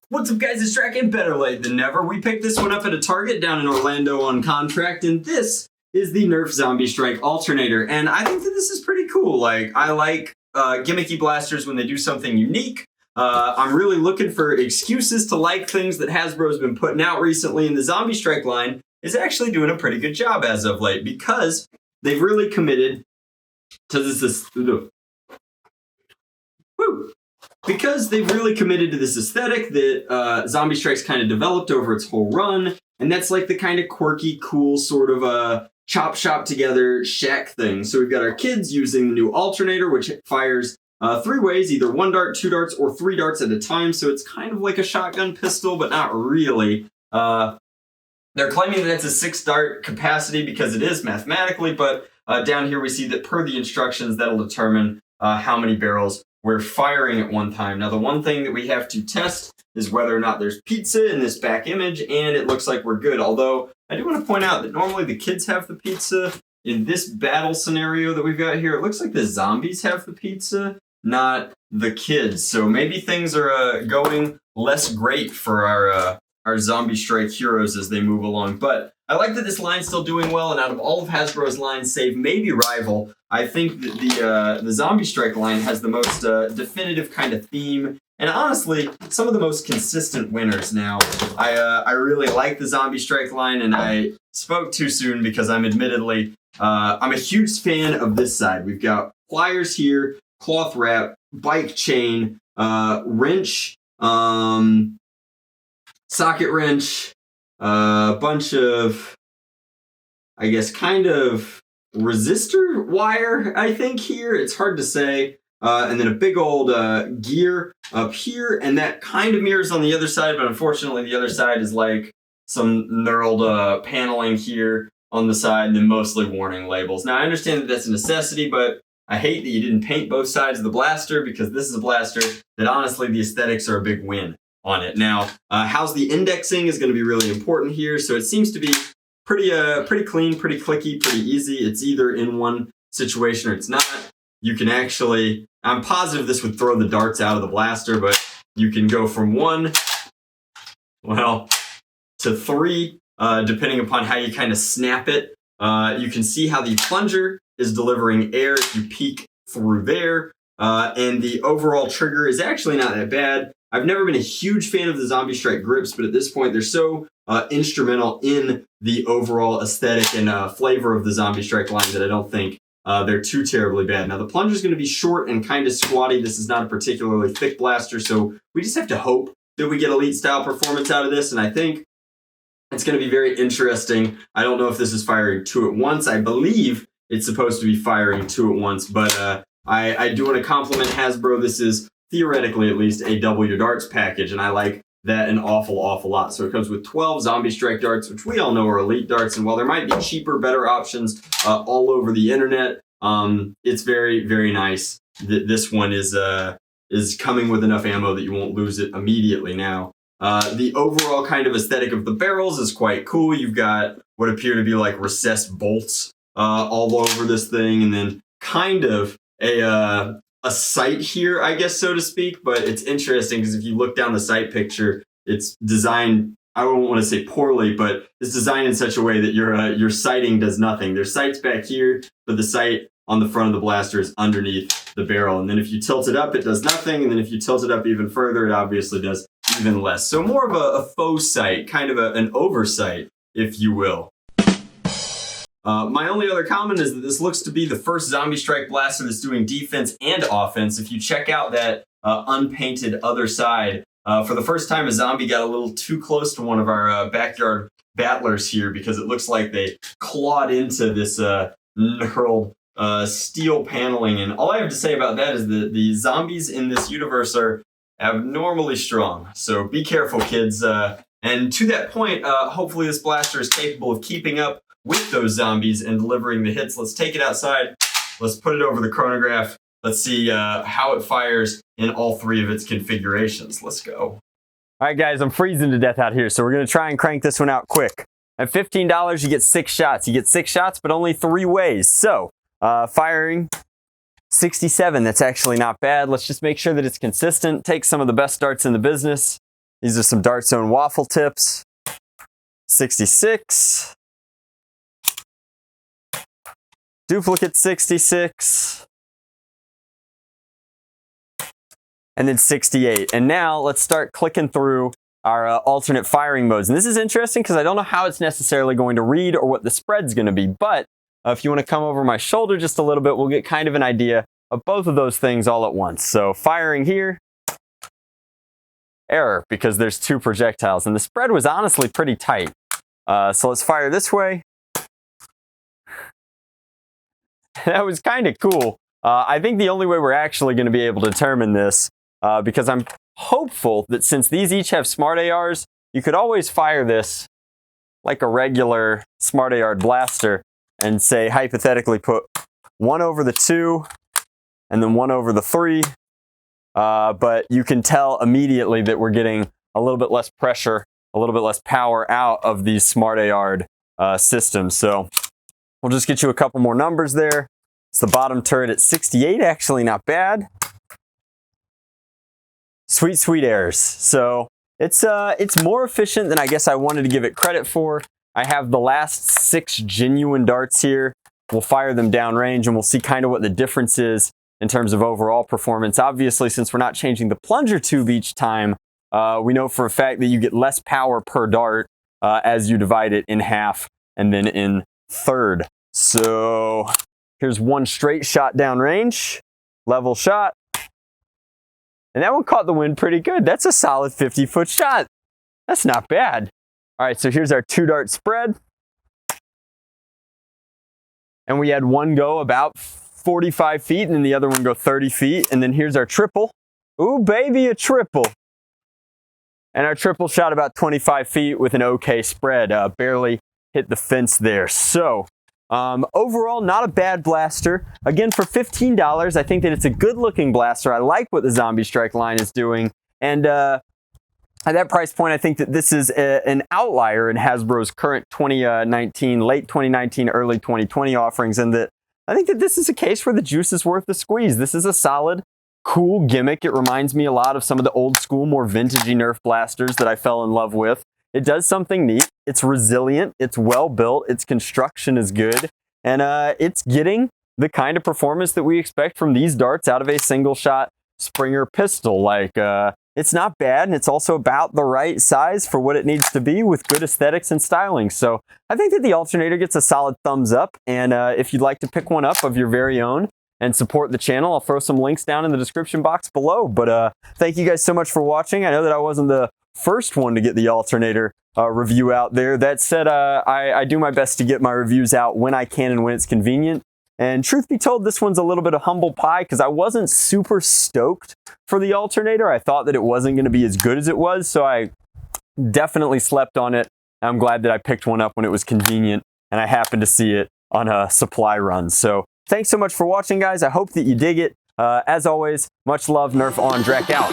What's up guys, it's Drac, and better late than never. We picked this one up at a Target down in Orlando on contract, and this is the Nerf Zombie Strike Alternator. And I think that this is pretty cool. Like, I like gimmicky blasters when they do something unique. I'm really looking for excuses to like things that Hasbro's been putting out recently, and the Zombie Strike line is actually doing a pretty good job as of late because they've really committed to this because they've really committed to this aesthetic that Zombie Strike's kind of developed over its whole run, and that's like the kind of quirky, cool sort of chop shop together shack thing. So we've got our kids using the new Alternator, which fires 3 ways, either 1 dart, 2 darts, or 3 darts at a time. So it's kind of like a shotgun pistol, but not really. They're claiming that it's a 6 dart capacity because it is mathematically, but down here we see that per the instructions, that'll determine how many barrels we're firing at one time. Now, the one thing that we have to test is whether or not there's pizza in this back image, and it looks like we're good. Although, I do want to point out that normally the kids have the pizza. In this battle scenario that we've got here, it looks like the zombies have the pizza, not the kids. So maybe things are going less great for our Zombie Strike heroes as they move along. But I like that this line's still doing well, and out of all of Hasbro's lines, save maybe Rival, I think that the Zombie Strike line has the most definitive kind of theme, and honestly, some of the most consistent winners. Now, I really like the Zombie Strike line, and I spoke too soon because I'm admittedly, I'm a huge fan of this side. We've got pliers here, cloth wrap, bike chain, wrench, socket wrench, a bunch of, I guess, kind of resistor wire, I think here. It's hard to say. And then a big old gear up here, and that kind of mirrors on the other side, but unfortunately the other side is like some knurled paneling here on the side, and then mostly warning labels. Now, I understand that that's a necessity, but I hate that you didn't paint both sides of the blaster, because this is a blaster that honestly the aesthetics are a big win on it. Now, how's the indexing is going to be really important here, so it seems to be pretty clean, pretty clicky, pretty easy. It's either in one situation or it's not. You can actually, I'm positive this would throw the darts out of the blaster, but you can go from 1, well, to 3, depending upon how you kind of snap it. You can see how the plunger is delivering air if you peek through there, and the overall trigger is actually not that bad. I've never been a huge fan of the Zombie Strike grips, but at this point they're so instrumental in the overall aesthetic and flavor of the Zombie Strike line that I don't think they're too terribly bad. Now, the plunger's going to be short and kind of squatty. This is not a particularly thick blaster, so we just have to hope that we get elite-style performance out of this, and I think it's going to be very interesting. I don't know if this is firing 2 at once. I believe it's supposed to be firing 2 at once, but I do want to compliment Hasbro. This is, theoretically at least, a double your darts package, and I like that an awful lot. So it comes with 12 Zombie Strike darts, which we all know are elite darts, and while there might be cheaper, better options all over the internet, it's very, very nice that this one is coming with enough ammo that you won't lose it immediately. Now, the overall kind of aesthetic of the barrels is quite cool. You've got what appear to be like recessed bolts all over this thing, and then kind of a sight here, I guess, so to speak. But it's interesting because if you look down the sight picture, it's designed, I won't want to say poorly, but it's designed in such a way that your sighting does nothing. There's sights back here, but the sight on the front of the blaster is underneath the barrel. And then if you tilt it up, it does nothing. And then if you tilt it up even further, it obviously does even less. So more of a faux sight, kind of an oversight, if you will. My only other comment is that this looks to be the first Zombie Strike blaster that's doing defense and offense. If you check out that unpainted other side, for the first time a zombie got a little too close to one of our backyard battlers here, because it looks like they clawed into this knurled steel paneling. And all I have to say about that is that the zombies in this universe are abnormally strong. So be careful, kids. And to that point, hopefully this blaster is capable of keeping up with those zombies and delivering the hits. Let's take it outside. Let's put it over the chronograph. Let's see how it fires in all 3 of its configurations. Let's go. All right, guys, I'm freezing to death out here, so we're going to try and crank this one out quick. At $15, you get 6 shots. You get 6 shots, but only 3 ways. So, firing 67, that's actually not bad. Let's just make sure that it's consistent. Take some of the best darts in the business. These are some Dart Zone waffle tips. 66. Duplicate 66. And then 68. And now let's start clicking through our alternate firing modes. And this is interesting because I don't know how it's necessarily going to read or what the spread's going to be. But if you want to come over my shoulder just a little bit, we'll get kind of an idea of both of those things all at once. So firing here, error, because there's 2 projectiles. And the spread was honestly pretty tight. So let's fire this way. That was kind of cool. I think the only way we're actually going to be able to determine this, because I'm hopeful that since these each have smart ARs, you could always fire this like a regular smart AR blaster and say, hypothetically, put 1 over the 2 and then 1 over the 3. But you can tell immediately that we're getting a little bit less pressure, a little bit less power out of these smart AR systems. So we'll just get you a couple more numbers there. It's the bottom turret at 68, actually not bad. Sweet, sweet errors. So it's more efficient than I guess I wanted to give it credit for. I have the last 6 genuine darts here. We'll fire them downrange and we'll see kind of what the difference is in terms of overall performance. Obviously, since we're not changing the plunger tube each time, we know for a fact that you get less power per dart as you divide it in half and then in third. So here's one straight shot downrange, level shot. And that one caught the wind pretty good. That's a solid 50-foot shot. That's not bad. All right, so here's our 2 dart spread. And we had one go about 45 feet and then the other one go 30 feet. And then here's our triple. Ooh, baby, a triple. And our triple shot about 25 feet with an okay spread. Barely hit the fence there. So overall, not a bad blaster. Again, for $15, I think that it's a good looking blaster. I like what the Zombie Strike line is doing. And at that price point, I think that this is an outlier in Hasbro's current 2019, late 2019, early 2020 offerings. And that I think that this is a case where the juice is worth the squeeze. This is a solid, cool gimmick. It reminds me a lot of some of the old school, more vintagey Nerf blasters that I fell in love with. It does something neat. It's resilient. It's well built. Its construction is good. And it's getting the kind of performance that we expect from these darts out of a single shot Springer pistol. Like, it's not bad. And it's also about the right size for what it needs to be with good aesthetics and styling. So I think that the Alternator gets a solid thumbs up. And if you'd like to pick one up of your very own and support the channel, I'll throw some links down in the description box below. But thank you guys so much for watching. I know that I wasn't the first one to get the Alternator review out there. That said, I do my best to get my reviews out when I can and when it's convenient. And truth be told, this one's a little bit of humble pie because I wasn't super stoked for the Alternator. I thought that it wasn't going to be as good as it was, so I definitely slept on it. I'm glad that I picked one up when it was convenient and I happened to see it on a supply run. So thanks so much for watching, guys. I hope that you dig it. As always, much love, Nerf on, Drac out.